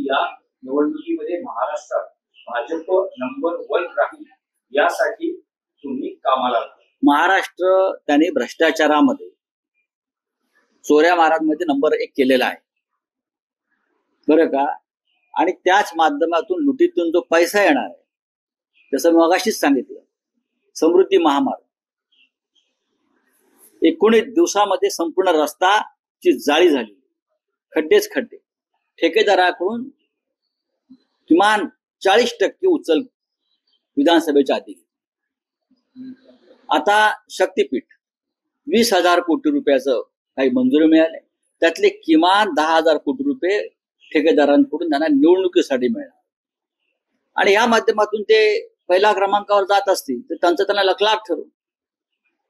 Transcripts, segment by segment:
की या निवडणुकीमध्ये महाराष्ट्रात भाजप नंबर 1 राहील यासाठी तुम्ही कामाला लागला. महाराष्ट्र त्याने भ्रष्टाचारामध्ये चोऱ्या मारांमध्ये नंबर 1 केलेला आहे बरं का. आणि त्याच माध्यमातून लुटीतून जो पैसा येणार आहे जसं मगाशीच सांगितलं, समृद्धी महामार्ग 19 दिवसामध्ये संपूर्ण रस्ताची जाळी झाली, खड्डेच खड्डे. ठेकेदाराकडून किमान 40% उचल विधानसभेच्या आधी. आता शक्तीपीठ 20,000 कोटी रुपयाचं काही मंजुरी मिळाली, त्यातले किमान 10,000 कोटी रुपये ठेकेदारांकडून त्यांना निवडणुकीसाठी मिळणार. आणि या माध्यमातून ते पहिल्या क्रमांकावर जात असतील तर त्यांना लखलाभ ठरू.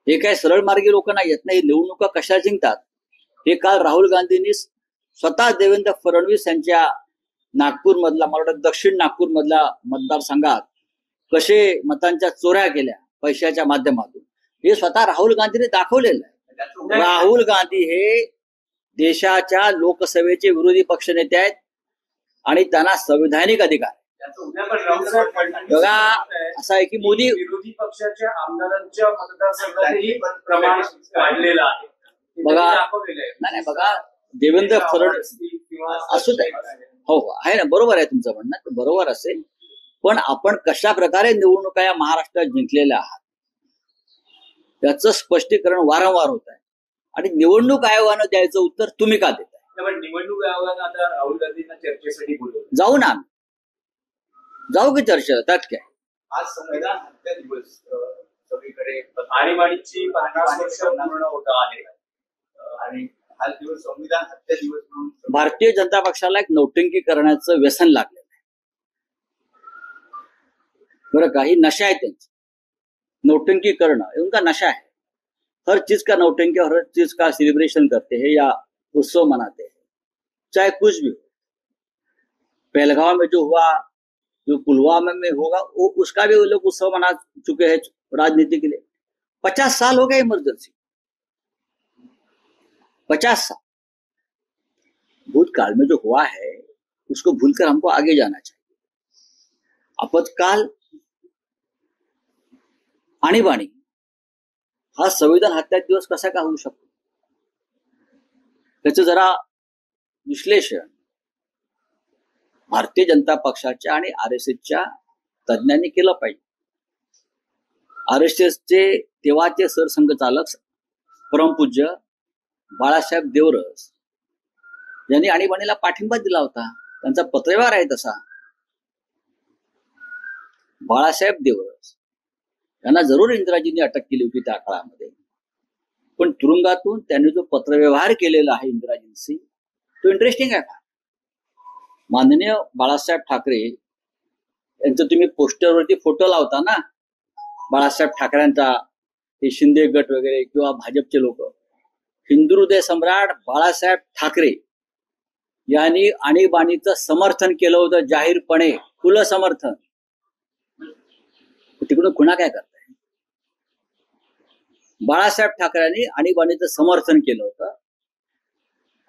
हे काही सरळ मार्गी लोक नाही येत नाही. निवडणुका कशा जिंकतात हे काल राहुल गांधींनी स्वतः देवेंद्र फडणवीस यांच्या नागपूर मधला, मला वाटतं दक्षिण नागपूर मधल्या मतदारसंघात कसे मतांच्या चोऱ्या केल्या पैशाच्या माध्यमातून हे स्वतः राहुल गांधींनी दाखवलेलं आहे. राहुल गांधी हे देशाच्या लोकसभेचे विरोधी पक्षनेते आहेत आणि त्यांना संवैधानिक अधिकार आहे. बघा असं आहे की मोदी विरोधी पक्षाच्या आमदारांच्या मतदारसंघातही प्रमाण वाढलेलं आहे. बघा नाही बघा देवेंद्र फडणवीस असू दे, हो आहे ना, बरोबर आहे तुमचं म्हणणं, बरोबर असेल. पण आपण कशा प्रकारे निवडणुका या महाराष्ट्रात जिंकलेल्या आहात त्याचं स्पष्टीकरण वारंवार होत आहे. आणि निवडणूक आयोगानं द्यायचं उत्तर तुम्ही का देताय? पण निवडणूक आयोगानं आता राहुल गांधींना चर्चेसाठी बोलवलं. जाऊ ना, जाऊ की चर्चा, त्यात काय. आज संविधान हत्या दिवस सगळीकडे आणीबाणीची 50 वर्ष पूर्ण होत आहे आणि हा दिवस संविधान हत्या दिवस म्हणून भारतीय जनता पक्षाला एक नौटंकी करण्याचं व्यसन लागलेलं आहे बरं. काही नशा आहे त्यांची, नौटंकी करणं उनका नशा है. हर चीज का नौटंकी और हर चीज का सेलिब्रेशन करते हैं या उत्सव मनाते हैं, चाहे कुछ भी हो. पहलगांव में जो हुआ, जो पुलवामा में होगा, वो उसका भी वो लोग उत्सव मना चुके हैं राजनीति के लिए. 50 साल हो गए इमरजेंसी, 50 साल. भूतकाल में जो हुआ है उसको भूलकर हमको आगे जाना चाहिए. आपत्काल, आणीबाणी हा संविधान हत्या दिवस कसा का होऊ शकतो त्याचं जरा विश्लेषण भारतीय जनता पक्षाच्या आणि RSSच्या तज्ञांनी केलं पाहिजे. RSSचे तेव्हाचे सरसंघचालक परमपूज्य बाळासाहेब देवरस यांनी आणीबाणीला पाठिंबा दिला होता. त्यांचा पत्रव्यवहार आहे तसा. बाळासाहेब देवरस यांना जरूर इंदिराजींनी अटक केली होती त्या काळामध्ये, पण तुरुंगातून त्यांनी जो पत्रव्यवहार केलेला आहे इंदिराजींशी तो इंटरेस्टिंग आहे का. माननीय बाळासाहेब ठाकरे यांचं तुम्ही पोस्टरवरती फोटो लावता ना, बाळासाहेब ठाकरेंचा, हे शिंदे गट वगैरे किंवा भाजपचे लोक. हिंदू हृदय सम्राट बाळासाहेब ठाकरे यांनी आणीबाणीचं समर्थन केलं होतं जाहीरपणे, खुलं समर्थन. तिकडून खुणा काय करताय? बाळासाहेब ठाकरेंनी आणीबाणीचं समर्थन केलं होतं.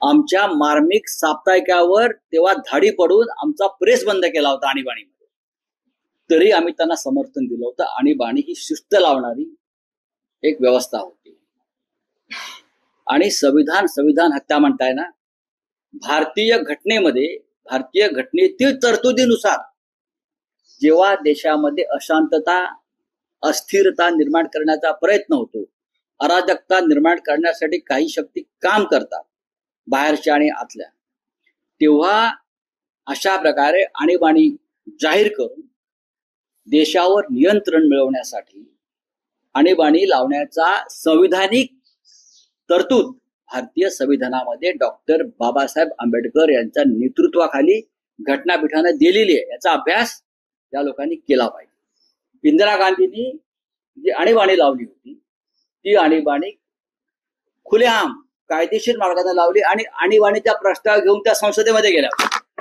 आमच्या मार्मिक साप्ताहिकावर तेव्हा धाडी पडून आमचा प्रेस बंद केला होता आणीबाणीमध्ये, तरी आम्ही त्यांना समर्थन दिलं होतं. आणीबाणी ही शिस्त लावणारी एक व्यवस्था होती. आणि संविधान हत्या म्हणताय ना, भारतीय घटनेमध्ये, भारतीय घटनेतील तरतुदीनुसार जेव्हा देशामध्ये अशांतता, अस्थिरता निर्माण करण्याचा प्रयत्न होतो, अराजकता निर्माण करण्यासाठी काही शक्ती काम करतात, बाहेरच्या आणि आतल्या, तेव्हा अशा प्रकारे आणीबाणी जाहीर करून देशावर नियंत्रण मिळवण्यासाठी आणीबाणी लावण्याचा संविधानिक तरतूद भारतीय संविधानामध्ये डॉक्टर बाबासाहेब आंबेडकर यांच्या नेतृत्वाखाली घटनापीठाने दिलेली आहे. याचा अभ्यास या लोकांनी केला पाहिजे. इंदिरा गांधींनी जी आणीबाणी लावली होती ती आणीबाणी खुलेआम कायदेशीर मार्गाने लावली आणि आणीबाणीचा प्रस्ताव घेऊन त्या संसदेमध्ये गेल्या.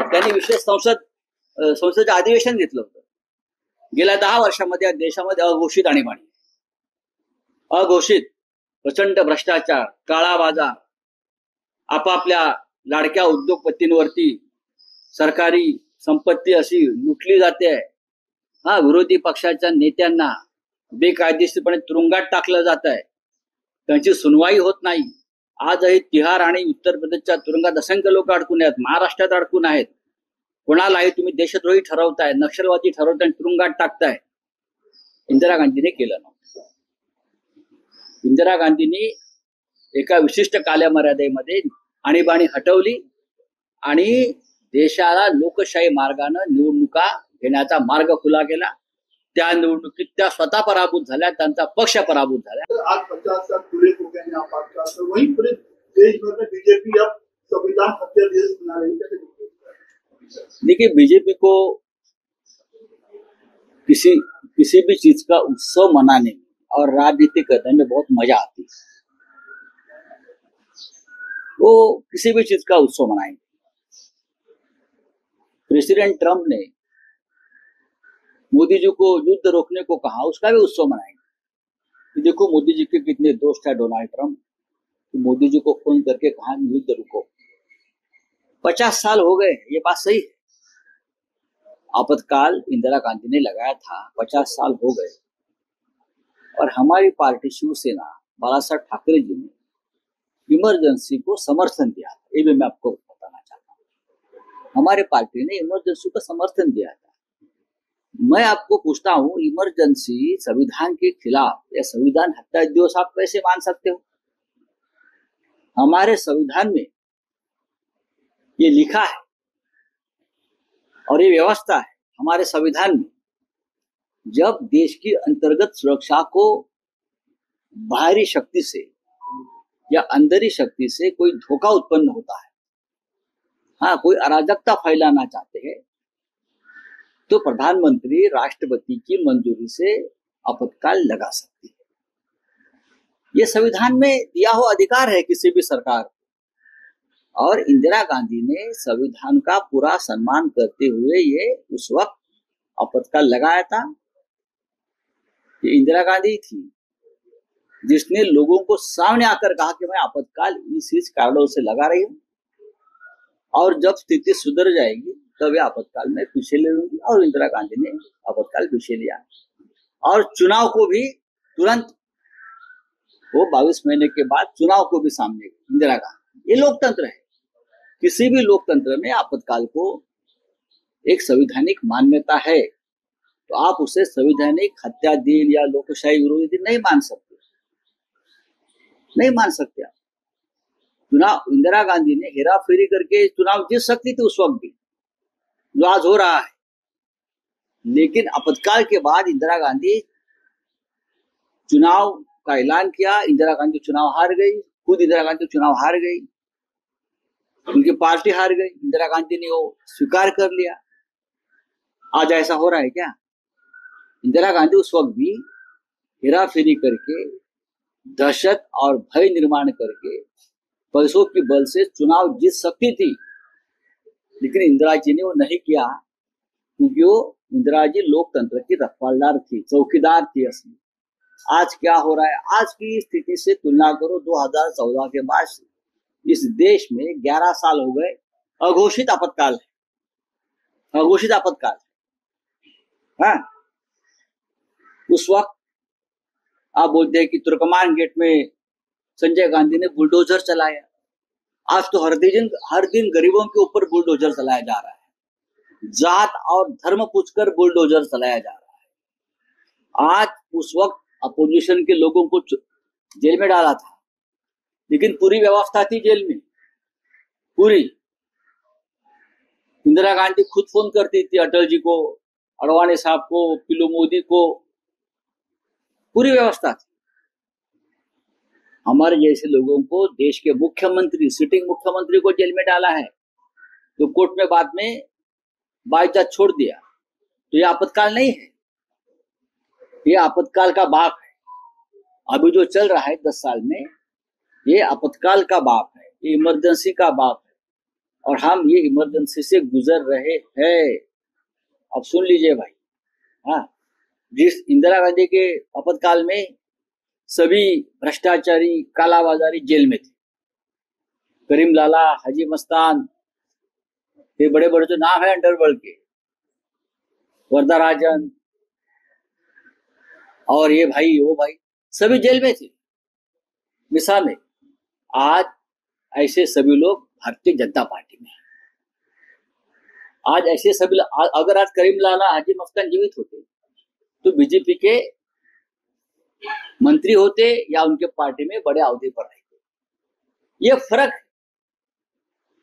त्यांनी विशेष संसदेचं अधिवेशन घेतलं होतं. गेल्या 10 वर्षामध्ये या देशामध्ये अघोषित आणीबाणी, अघोषित प्रचंड भ्रष्टाचार, काळा बाजार, आपापल्या लाडक्या उद्योगपतींवरती सरकारी संपत्ती अशी लुटली जाते आहे. हा, विरोधी पक्षाच्या नेत्यांना बेकायदेशीरपणे तुरुंगात टाकलं जात आहे. त्यांची सुनवाई होत नाही. आजही तिहार आणि उत्तर प्रदेशच्या तुरुंगात असंख्य लोक अडकून आहेत. महाराष्ट्रात अडकून आहेत. कोणालाही तुम्ही देशद्रोही ठरवताय, नक्षलवादी ठरवताय, तुरुंगात टाकताय. इंदिरा गांधीने केलं नव्हतं. इंदिरा गांधींनी एका विशिष्ट कालमर्यादेमध्ये आणीबाणी हटवली आणि देशाला लोकशाही मार्गाने निवडणुका घेण्याचा मार्ग खुला केला. त्या निवडणुकीत त्या स्वतः पराभूत झाल्या, त्यांचा पक्ष पराभूत झाला. तो आज 50 साल पूरे हो गए हैं आपातकाल, तो वहीं पूरे देश भर में बीजेपी अब संविधान हत्या दिवस मना रही है. देखिए, बीजेपी को किसी भी चीज का उत्सव मनाने और राजनीति करने में बहुत मजा आती है. वो किसी भी चीज का उत्सव मनाएंगे. प्रेसिडेंट ट्रंप ने मोदी जी को युद्ध रोकने को कहा, उसका भी उत्सव मनाएंगे. देखो मोदी जी के कितने दोस्त है डोनाल्ड ट्रंप. मोदी जी को फोन करके कहा युद्ध रुको. 50 साल हो गए, ये बात सही है. आपातकाल इंदिरा गांधी ने लगाया था, 50 साल हो गए. और हमारी पार्टी शिवसेना बाला साहब ठाकरे जी ने इमरजेंसी को समर्थन दिया था. ये भी मैं आपको बताना चाहता हूँ. हमारे पार्टी ने इमरजेंसी को समर्थन दिया था. मैं आपको पूछता हूँ, इमरजेंसी संविधान के खिलाफ या संविधान हत्या दिवस आप कैसे मान सकते हो? हमारे संविधान में ये लिखा है और ये व्यवस्था है हमारे संविधान में. जब देश की अंतर्गत सुरक्षा को बाहरी शक्ति से या अंदरी शक्ति से कोई धोखा उत्पन्न होता है, हाँ, कोई अराजकता फैलाना चाहते हैं, तो प्रधानमंत्री राष्ट्रपति की मंजूरी से आपातकाल लगा सकती है. ये संविधान में दिया हुआ अधिकार है किसी भी सरकार को. और इंदिरा गांधी ने संविधान का पूरा सम्मान करते हुए ये उस वक्त आपातकाल लगाया था. ये इंदिरा गांधी थी जिसने लोगों को सामने आकर कहा कि मैं आपातकाल इस कारणों से लगा रही हूं और जब स्थिति सुधर जाएगी तब ये आपातकाल में पीछे ले लूंगी. और इंदिरा गांधी ने आपातकाल पीछे लिया और चुनाव को भी तुरंत, वो 22 महीने के बाद चुनाव को भी सामने इंदिरा गांधी. ये लोकतंत्र है. किसी भी लोकतंत्र में आपातकाल को एक संवैधानिक मान्यता है, तो आप उसे संवैधानिक हत्या दिन या लोकशाही विरोधी दिन नहीं मान सकते. नहीं मान सकते आप. चुनाव इंदिरा गांधी ने हेरा फेरी करके चुनाव जीत सकती थी उस वक्त भी, जो आज हो रहा है. लेकिन आपातकाल के बाद इंदिरा गांधी चुनाव का ऐलान किया. इंदिरा गांधी चुनाव हार गई. खुद इंदिरा गांधी चुनाव हार गई, उनकी पार्टी हार गई. इंदिरा गांधी ने वो स्वीकार कर लिया. आज ऐसा हो रहा है क्या? इंदिरा गांधी उस वक्त भी हेरा फेरी करके, दहशत और भय निर्माण करके, पैसों के बल से चुनाव जीत सकती थी. लेकिन इंदिरा जी ने वो नहीं किया, क्योंकि वो इंदिरा जी लोकतंत्र की रखवालदार थी, चौकीदार थी असली. आज क्या हो रहा है? आज की स्थिति से तुलना करो 2014 के बाद इस देश में 11 साल हो गए. अघोषित आपातकाल है, अघोषित आपातकाल. हाँ, उस वक्त आप बोलते हैं कि तुर्कमान गेट में संजय गांधी ने बुलडोजर चलाया. आज तो हर दिन गरीबों के ऊपर बुलडोजर चलाया जा रहा है. जात और धर्म पूछकर बुलडोजर चलाया जा रहा है. आज उस वक्त अपोजिशन के लोगों को जेल में डाला था, लेकिन पूरी व्यवस्था थी जेल में, पूरी. इंदिरा गांधी खुद फोन करती थी अटल जी को, अडवाणी साहब को, पीलू मोदी को. पूरी व्यवस्था थी. हमारे जैसे लोगों को देश के मुख्यमंत्री, सिटिंग मुख्यमंत्री को जेल में डाला है, तो कोर्ट में बाद में बाइज्जत छोड़ दिया. तो ये आपातकाल नहीं है, ये आपातकाल का बाप है. अभी जो चल रहा है 10 साल में, ये आपातकाल का बाप है, ये इमरजेंसी का बाप है. और हम ये इमरजेंसी से गुजर रहे हैं. अब सुन लीजिए भाई. हाँ, जिस इंदिरा गांधी के आपातकाल में सभी भ्रष्टाचारी, कालाबाजारी जेल में थे. करीम लाला, हाजी मस्तान, ये बड़े बड़े जो नाम है अंडरवर्ल्ड के, वरदाराजन और ये भाई वो भाई, सभी जेल में थे। मिसाल है, आज ऐसे सभी लोग भारतीय जनता पार्टी में हैं। आज ऐसे सभी अगर आज करीम लाला हाजी मस्तान जीवित होते तो बीजेपी के मंत्री होते या उनके पार्टी में बड़े अहदे पर रहते। ये फर्क है।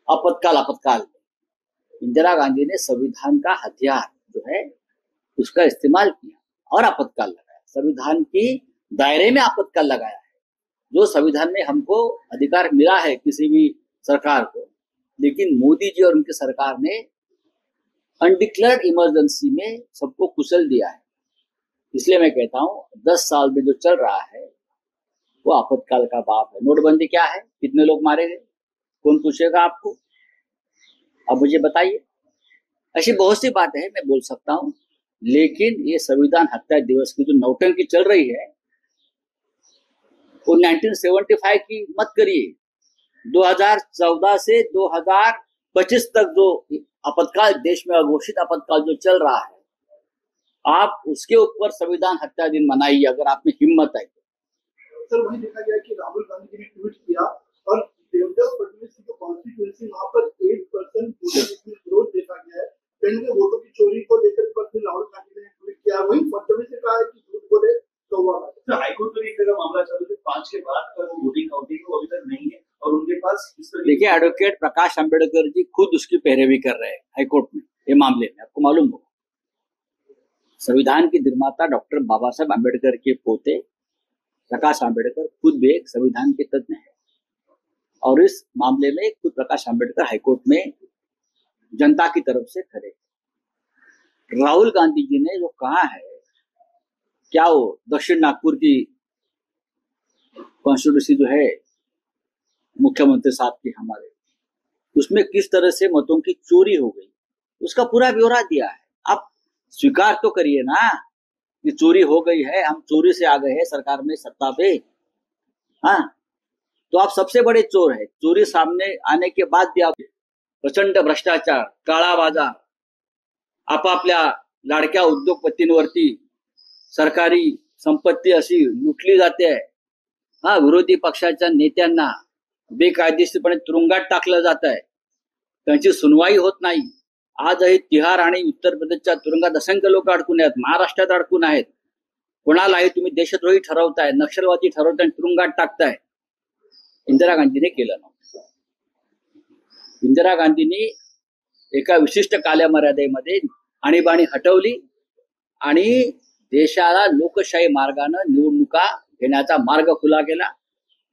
आपातकाल इंदिरा गांधी ने संविधान का हथियार जो है उसका इस्तेमाल किया और आपातकाल लगाया, संविधान की दायरे में आपातकाल लगाया है। जो संविधान में हमको अधिकार मिला है किसी भी सरकार को, लेकिन मोदी जी और उनकी सरकार ने अनडिक्लेयर्ड इमरजेंसी में सबको कुचल दिया है। इसलिए मैं कहता हूं 10 साल में जो चल रहा है वो आपातकाल का बाप है। नोटबंदी क्या है, कितने लोग मारे गए, कौन पूछेगा आपको? अब मुझे बताइए। ऐसी बहुत सी बातें हैं मैं बोल सकता हूं, लेकिन ये संविधान हत्या दिवस की जो नौटंकी चल रही है वो 1975 की मत करिए। 2014 से 2025 तक जो आपातकाल देश में अघोषित आपातकाल जो चल रहा है, आप उसके ऊपर संविधान हत्या दिन मनाइए अगर आप में हिम्मत है। सर वही देखा गया कि राहुल गांधी ने ट्वीट किया और देवेंद्र फडणवीस की जो कॉन्स्टिट्यूएंसी वहां पर 8% ग्रोथ देखा गया है। कहीं के वोटों की चोरी को लेकर फिर राहुल गांधी ने ट्वीट किया, वही फडणवीस ने कहा है कि झूठ बोले तो हुआ। हाईकोर्ट में एक जगह मामला चल रहा है 5 के बाद का वोटिंग काउंटिंग अभी तक नहीं है और उनके पास देखिए एडवोकेट प्रकाश अंबेडकर जी खुद उसकी पैरवी कर रहे हैं हाईकोर्ट में ये मामले में। आपको मालूम होगा संविधान की निर्माता डॉक्टर बाबा साहब अंबेडकर के पोते प्रकाश अंबेडकर खुद भी एक संविधान के तज्ञ है और इस मामले में खुद प्रकाश अंबेडकर हाईकोर्ट में जनता की तरफ से खड़े। राहुल गांधी जी ने जो कहा है, क्या वो दक्षिण नागपुर की कॉन्स्टिट्यूंसी जो है मुख्यमंत्री साहब की हमारे, उसमें किस तरह से मतों की चोरी हो गई उसका पूरा ब्यौरा दिया है। आप स्वीकार तो करिए ना कि चोरी हो गई है, हम चोरी से आ गए हैं सरकार में सत्ता पे। हाँ, तो आप सबसे बड़े चोर है। चोरी सामने आने के बाद भी आप प्रचंड भ्रष्टाचार, काळा बाजार, आपापल्या लाडक्या उद्योगपतींवरती सरकारी संपत्ती अशी लुटली जाते आहे। हा, विरोधी पक्षाच्या नेत्यांना बेकायदेशीरपणे तुरुंगात टाकलं जात आहे, त्यांची सुनवाई होत नाही। आजही तिहार आणि उत्तर प्रदेशच्या तुरुंगात असंख्य लोक अडकून आहेत, महाराष्ट्रात अडकून आहेत। कोणालाही तुम्ही देशद्रोही ठरवताय, नक्षलवादी ठरवताय, तुरुंगात टाकताय। इंदिरा गांधीने केलं नव्हतं। इंदिरा गांधींनी एका विशिष्ट कालमर्यादेमध्ये आणीबाणी हटवली आणि देशाला लोकशाही मार्गाने निवडणुका घेण्याचा मार्ग खुला केला।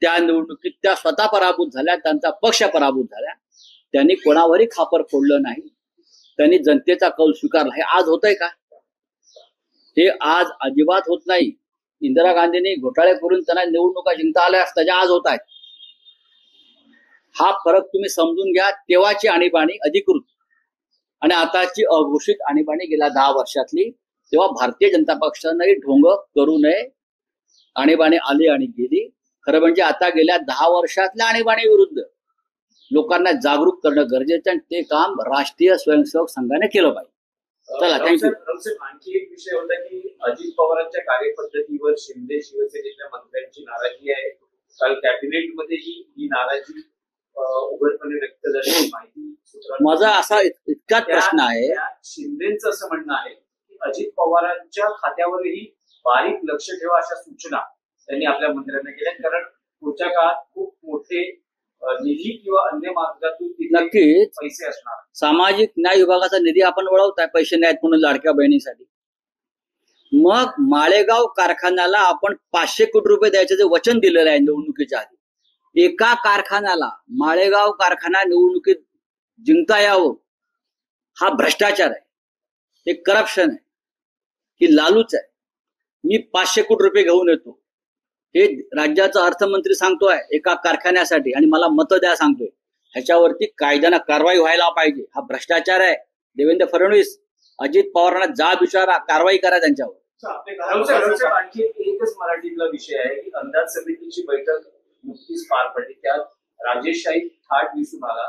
त्या निवडणुकीत त्या स्वतः पराभूत झाल्या, त्यांचा पक्ष पराभूत झाला। त्यांनी कोणावरही खापर फोडलं नाही, त्यांनी जनतेचा कौल स्वीकारला। हे आज होतंय का? हे आज अजिबात होत नाही। इंदिरा गांधींनी घोटाळे करून त्यांना निवडणुका जिंकता आल्या असता ज्या आज होत आहेत। हा फरक तुम्ही समजून घ्या। तेव्हाची आणीबाणी अधिकृत आणि आताची अघोषित आणीबाणी गेल्या 10 वर्षातली, तेव्हा भारतीय जनता पक्षाने ढोंग करू नये। आणीबाणी आली आणि गेली। खरं म्हणजे आता गेल्या 10 वर्षातल्या आणीबाणी विरुद्ध लोकांना जागरूक करणं गरजेचं आहे। ते काम राष्ट्रीय स्वयंसेवक संघाने केलं पाहिजे। चला, थँक्यू। आणखी एक विषय होता की अजित पवारांच्या कार्यपद्धतीवर शिंदे शिवसेनेच्या मंत्र्यांची नाराजी आहे। काल कॅबिनेटमध्ये ही नाराजी उघडपणे व्यक्त झाली माहिती। माझा असा इतकाच प्रश्न आहे, शिंदेचं असं म्हणणं आहे की अजित पवारांच्या खात्यावरही बारीक लक्ष ठेवा अशा सूचना त्यांनी आपल्या मंत्र्यांना केल्या, कारण पुढच्या काळात खूप मोठे निधी किंवा अन्य मार्गातून नक्कीच पैसे असणार। सामाजिक न्याय विभागाचा निधी आपण वळवताय पैसे नाहीत म्हणून लाडक्या बहिणीसाठी। मग माळेगाव कारखान्याला आपण 500 कोटी रुपये द्यायचे जे वचन दिलेलं आहे निवडणुकीच्या आधी, एका कारखान्याला माळेगाव कारखाना निवडणुकीत जिंकता यावं, हा भ्रष्टाचार आहे, हे करप्शन आहे, ही लालूच आहे। मी 500 कोटी रुपये घेऊन येतो हे राज्याचा अर्थमंत्री सांगतोय एका कारखान्यासाठी आणि मला मतं द्या सांगतोय, ह्याच्यावरती कायद्यानं कारवाई व्हायला पाहिजे। हा भ्रष्टाचार आहे। देवेंद्र फडणवीस, अजित पवारांना जाब विचारा, कारवाई करा त्यांच्यावर। आणखी एकच मराठीतला विषय आहे की अंदाज समितीची बैठक नुकतीच पार पडली, त्यात राजेश शाही थाट दिसून आला।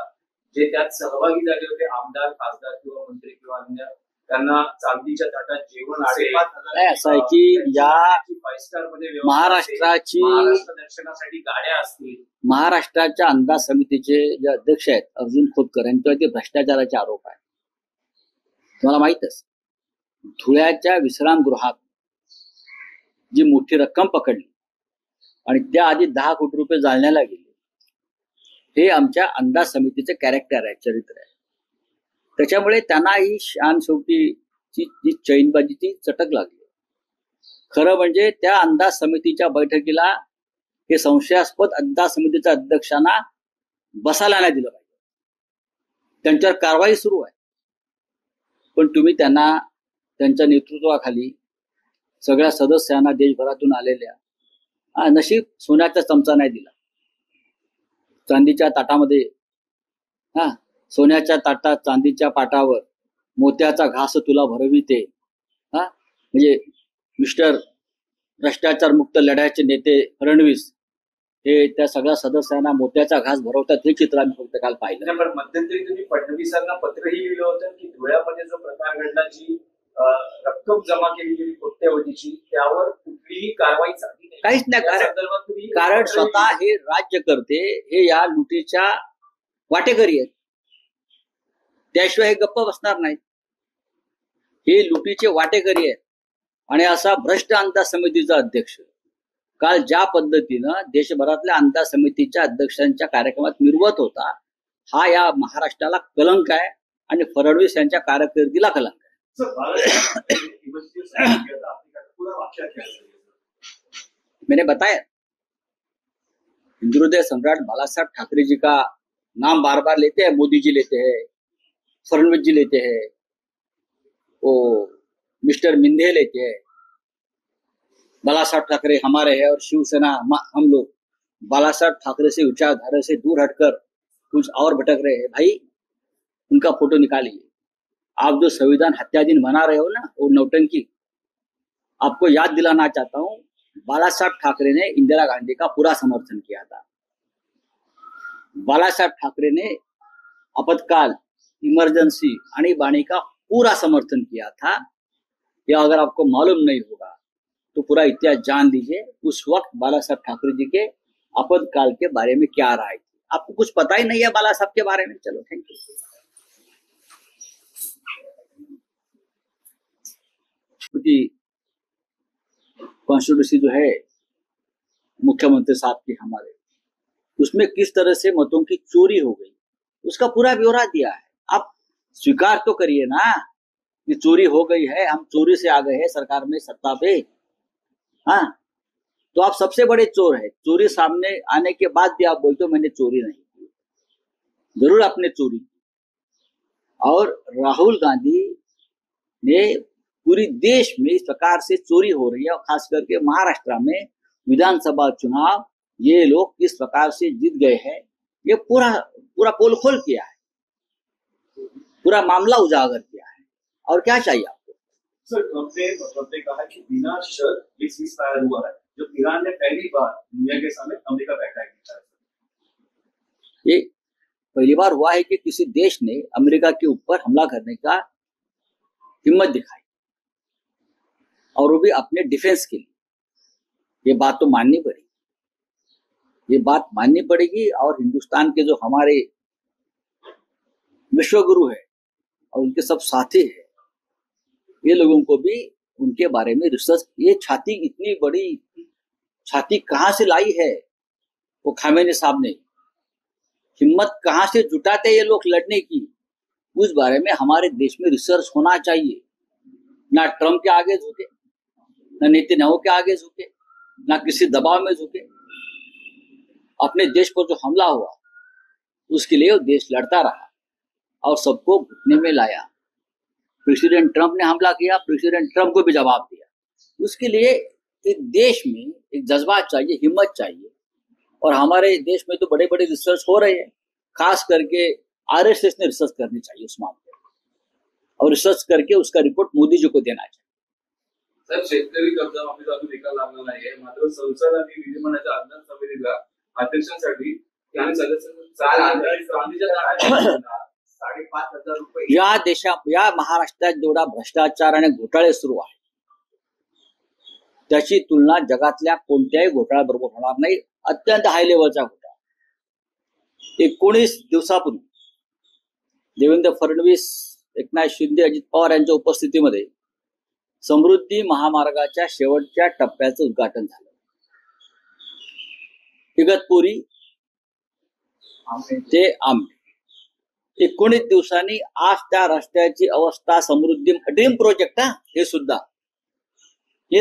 जे त्यात सहभागी झाले होते आमदार, खासदार किंवा मंत्री किंवा अन्य, त्यांना चांदीच्या ताटात जेवण असेल, नाही, असं आहे की या 5 स्टार मध्ये महाराष्ट्राची महाराष्ट्र दर्शनासाठी गाड्या असतील. महाराष्ट्राच्या अंदाज समितीचे जे अध्यक्ष आहेत अर्जुन खोतकर यांच्यावरती भ्रष्टाचाराचे आरोप आहे. तुम्हाला माहितच, धुळ्याच्या विश्रामगृहात जी मोठी रक्कम पकडली आणि त्याआधी 10 कोटी रुपये जाळण्याला गेले, हे आमच्या अंदाज समितीचे कॅरेक्टर आहे, चरित्र आहे. त्याच्यामुळे त्यांना ही शान शेवटी जी चैनबाजीची चटक लागली. खरं म्हणजे त्या अंदाज समितीच्या बैठकीला हे संशयास्पद अंदाज समितीच्या अध्यक्षांना बसायला नाही दिलं पाहिजे. त्यांच्यावर कारवाई सुरू आहे, पण तुम्ही त्यांना त्यांच्या नेतृत्वाखाली सगळ्या सदस्यांना देशभरातून आलेल्या नशीब सोन्याचा चमचा नाही दिला. चांदीच्या ताटामध्ये सोन्याच्या ताटात चांदीच्या पाटावर मोत्याचा घास तुला भरविते. म्हणजे मिस्टर भ्रष्टाचार मुक्त लढ्याचे नेते फडणवीस हे त्या सगळ्या सदस्यांना मोत्याचा घास भरवतात, हे चित्र आम्ही फक्त काल पाहिलं. पण मध्यंतरी तुम्ही फडणवीसांना पत्रही लिहिलं होतं की धुळ्यामध्ये जो प्रकार घडला, जी रक्कम जमा केली गेली कोट्यवधीची, त्यावर कुठलीही कारवाई झाली नाही. काहीच नाही, कारण स्वतः हे राज्यकर्ते हे या लुटीच्या वाटेकरी आहेत, त्याशिवाय हे गप्प बसणार नाहीत. हे लुटीचे वाटेकरी आहेत. आणि असा भ्रष्ट अंदाज समितीचा अध्यक्ष काल ज्या पद्धतीनं देशभरातल्या अंदाज समितीच्या अध्यक्षांच्या कार्यक्रमात मिरवत होता, हा या महाराष्ट्राला कलंक आहे आणि फडणवीस यांच्या कारकिर्दीला कलंक आहे. मैंने बताया, हिंदुहृदय सम्राट बालासाहेब ठाकरे जी का नाम बार बार लेते हैं, मोदी जी लेते हैं, फडणवीस जी लेते हैं, वो मिस्टर मिंधे लेते हैं, बालासाहेब ठाकरे हमारे हैं और शिवसेना हम लोग बालासाहेब ठाकरे से विचारधारा से दूर हटकर कुछ और भटक रहे हैं. भाई, उनका फोटो निकालिए. आप जो संविधान हत्या दिन मना रहे हो ना, वो नौटंकी, आपको याद दिलाना चाहता हूं, बालासाहेब ठाकरे ने इंदिरा गांधी का पूरा समर्थन किया था. बालासाहेब ठाकरे ने आपातकाल, इमरजेंसी, आणीबाणी का पूरा समर्थन किया था. या अगर आपको मालूम नहीं होगा तो पूरा इतिहास जान लीजिए, उस वक्त बालासाहेब ठाकरे जी के आपातकाल के बारे में क्या राय थी. आपको कुछ पता ही नहीं है बाला साहब के बारे में. चलो, थैंक यू. कॉन्स्टिट्यूंसी जो है मुख्यमंत्री साहब की हमारे, उसमें किस तरह से मतों की चोरी हो गई, उसका पूरा ब्यौरा दिया है. आप स्वीकार तो करिए ना कि चोरी हो गई है, हम चोरी से आ गए हैं सरकार में, सत्ता पे. हाँ, तो आप सबसे बड़े चोर है. चोरी सामने आने के बाद भी आप बोलते हो मैंने चोरी नहीं की. जरूर आपने चोरी की. और राहुल गांधी ने पूरी देश में इस प्रकार से चोरी हो रही है, और खास करके महाराष्ट्र में विधानसभा चुनाव ये लोग किस प्रकार से जीत गए हैं, ये पूरा पूरा पोल खोल किया है, पूरा मामला उजागर किया है. और क्या चाहिए आपको? सर, ट्रंप ने कहा कि बिना शर्त ये सीज फायर हुआ है, जो ईरान ने पहली बार दुनिया के सामने अमेरिका का अटैक किया है. ये पहली बार हुआ है कि किसी देश ने अमेरिका के ऊपर हमला करने का हिम्मत दिखाई, और वो भी अपने डिफेंस के लिए. ये बात तो माननी पड़ेगी, ये बात माननी पड़ेगी. और हिंदुस्तान के जो हमारे विश्वगुरु है और उनके सब साथी है, ये लोगों को भी उनके बारे में रिसर्च, ये छाती इतनी बड़ी छाती कहां से लाई है वो खामेनी साहब ने, हिम्मत कहां से जुटाते ये लोग लड़ने की, उस बारे में हमारे देश में रिसर्च होना चाहिए. ना ट्रंप के आगे झुके, ना नेतन्याहू के आगे झुके, ना किसी दबाव में झुके. अपने देश पर जो हमला हुआ उसके लिए वो देश लड़ता रहा और सबको घुटने में लाया. प्रेसिडेंट ट्रंप ने हमला किया, प्रेसिडेंट ट्रंप को भी जवाब दिया. उसके लिए एक देश में एक जज्बा चाहिए, हिम्मत चाहिए. और हमारे देश में तो बड़े बड़े रिसर्च हो रहे हैं, खास करके आरएसएस ने रिसर्च करनी चाहिए उस मामले में, और रिसर्च करके उसका रिपोर्ट मोदी जी को देना चाहिए. साहेब, शेतकरी कर्जमाफीचा अजून निकाल लागला नाहीये, मात्र संसद आणि विधिमंडळाच्या अंदाज समितीला अध्यक्षांसाठी आणि सदस्यांना काल आंधळी गांधीच्या काळात 5,500 रुपये या महाराष्ट्रात जेवढा भ्रष्टाचार आणि घोटाळे सुरू आहे त्याची तुलना जगातल्या कोणत्याही घोटाळ्याबरोबर होणार नाही. अत्यंत हाय लेवलचा घोटाळा. 19 दिवसापूर्वी देवेंद्र फडणवीस, एकनाथ शिंदे, अजित पवार यांच्या उपस्थितीमध्ये समृद्धी महामार्गाच्या शेवटच्या टप्प्याचं उद्घाटन झालं. इगतपुरी ते आंबे 19 दिवसांनी आज त्या रस्त्याची अवस्था समृद्धी ड्रीम प्रोजेक्ट हे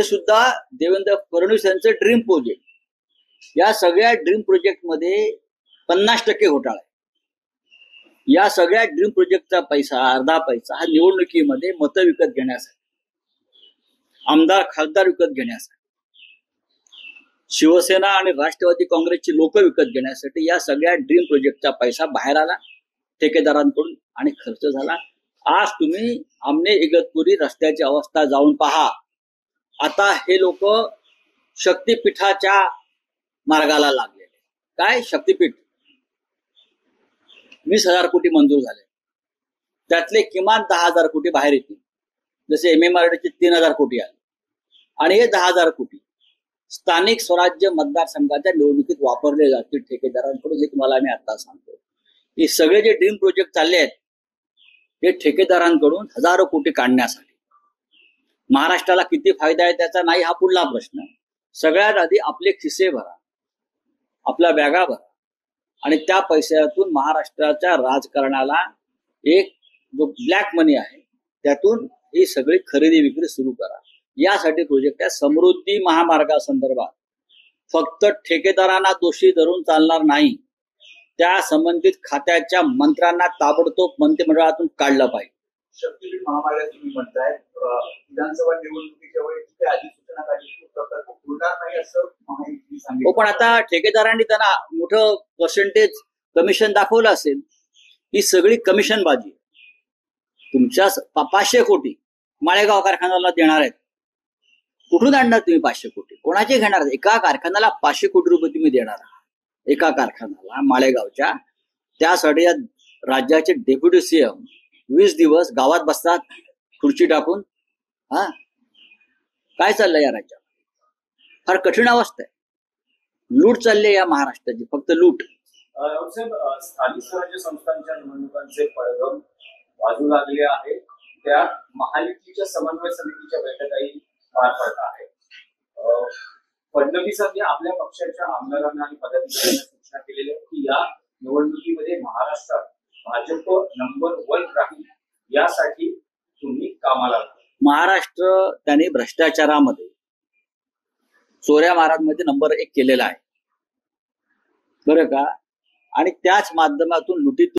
सुद्धा देवेंद्र फडणवीस यांचं ड्रीम प्रोजेक्ट. या सगळ्या ड्रीम प्रोजेक्ट मध्ये 50% घोटाळा आहे. या सगळ्या ड्रीम प्रोजेक्टचा पैसा, अर्धा पैसा हा निवडणुकीमध्ये मतं विकत घेण्यासाठी, आमदार खासदार विकत घेण्यासाठी, शिवसेना आणि राष्ट्रवादी काँग्रेसची लोक विकत घेण्यासाठी या सगळ्या ड्रीम प्रोजेक्टचा पैसा बाहेर आला ठेकेदारांकडून आणि खर्च झाला. आज तुम्ही आमने इगतपुरी रस्त्याची अवस्था जाऊन पहा. आता हे लोक शक्तीपीठाच्या मार्गाला लागलेले. काय शक्तीपीठ 20,000 कोटी मंजूर झाले, त्यातले किमान 10,000 कोटी बाहेर येतील. जसे MMRDचे 3,000 कोटी आले आणि हे 10,000 कोटी स्थानिक स्वराज्य मतदारसंघाच्या निवडणुकीत वापरले जातील ठेकेदारांकडून. हे तुम्हाला मी आता सांगतो. हे सगळे जे ड्रीम प्रोजेक्ट चालले आहेत हे ठेकेदारांकडून हजारो कोटी काढण्यासाठी. महाराष्ट्राला किती फायदा आहे त्याचा नाही हा पुढला प्रश्न. सगळ्यात आधी आपले खिसे भरा, आपल्या बॅगा भरा आणि त्या पैशातून महाराष्ट्राच्या राजकारणाला एक जो ब्लॅक मनी आहे त्यातून ही सगळी खरेदी विक्री सुरू करा. यासाठी प्रोजेक्ट आहे. समृद्धी महामार्गासंदर्भात फक्त ठेकेदारांना दोषी धरून चालणार नाही, त्या संबंधित खात्याच्या मंत्र्यांना ताबडतोब मंत्रिमंडळातून काढलं पाहिजे. शक्तीपीठ महामार्ग तुम्ही म्हणताय, विधानसभा निवडणुकीच्या वेळी तिथे आधी सूचना काढली प्रकल्प होणार नाही असं माहिती सांगितलं. हो, पण आता ठेकेदारांनी त्यांना मोठं पर्सेंटेज कमिशन दाखवलं असेल. ही सगळी कमिशन बाजी. तुमच्या 500 कोटी माळेगाव कारखान्याला देणार आहेत. कुठून आणणार तुम्ही 500 कोटी? कोणाचे घेणार? एका कारखान्याला 500 कोटी रुपये तुम्ही देणार आहात एका कारखान्याला माळेगावच्या. त्यासाठी या राज्याचे डेप्युटी सीएम 20 दिवस गावात बसतात खुर्ची टाकून. काय चाललंय या राज्यात? फार कठीण अवस्था आहे. लूट चालली आहे या महाराष्ट्राची, फक्त लूट. स्थानिक स्वराज्य संस्थांच्या निवडणुकांचे पडघम वाजू लागले आहे. त्या महायुतीच्या समन्वय समितीच्या बैठकाही पार पडत आहे. फडणवीसांनी आपल्या पक्षाच्या आमदारांना आणि पदाधिकाऱ्यांना सूचना केलेली आहे की या निवडणुकीमध्ये महाराष्ट्रात भाजप नंबर 1 राहील यासाठी तुम्ही कामाला लागता. महाराष्ट्र त्यांनी भ्रष्टाचारामध्ये, चोऱ्या मारांमध्ये नंबर 1 केलेला आहे बरं का. आणि त्याच माध्यमातून लुटीत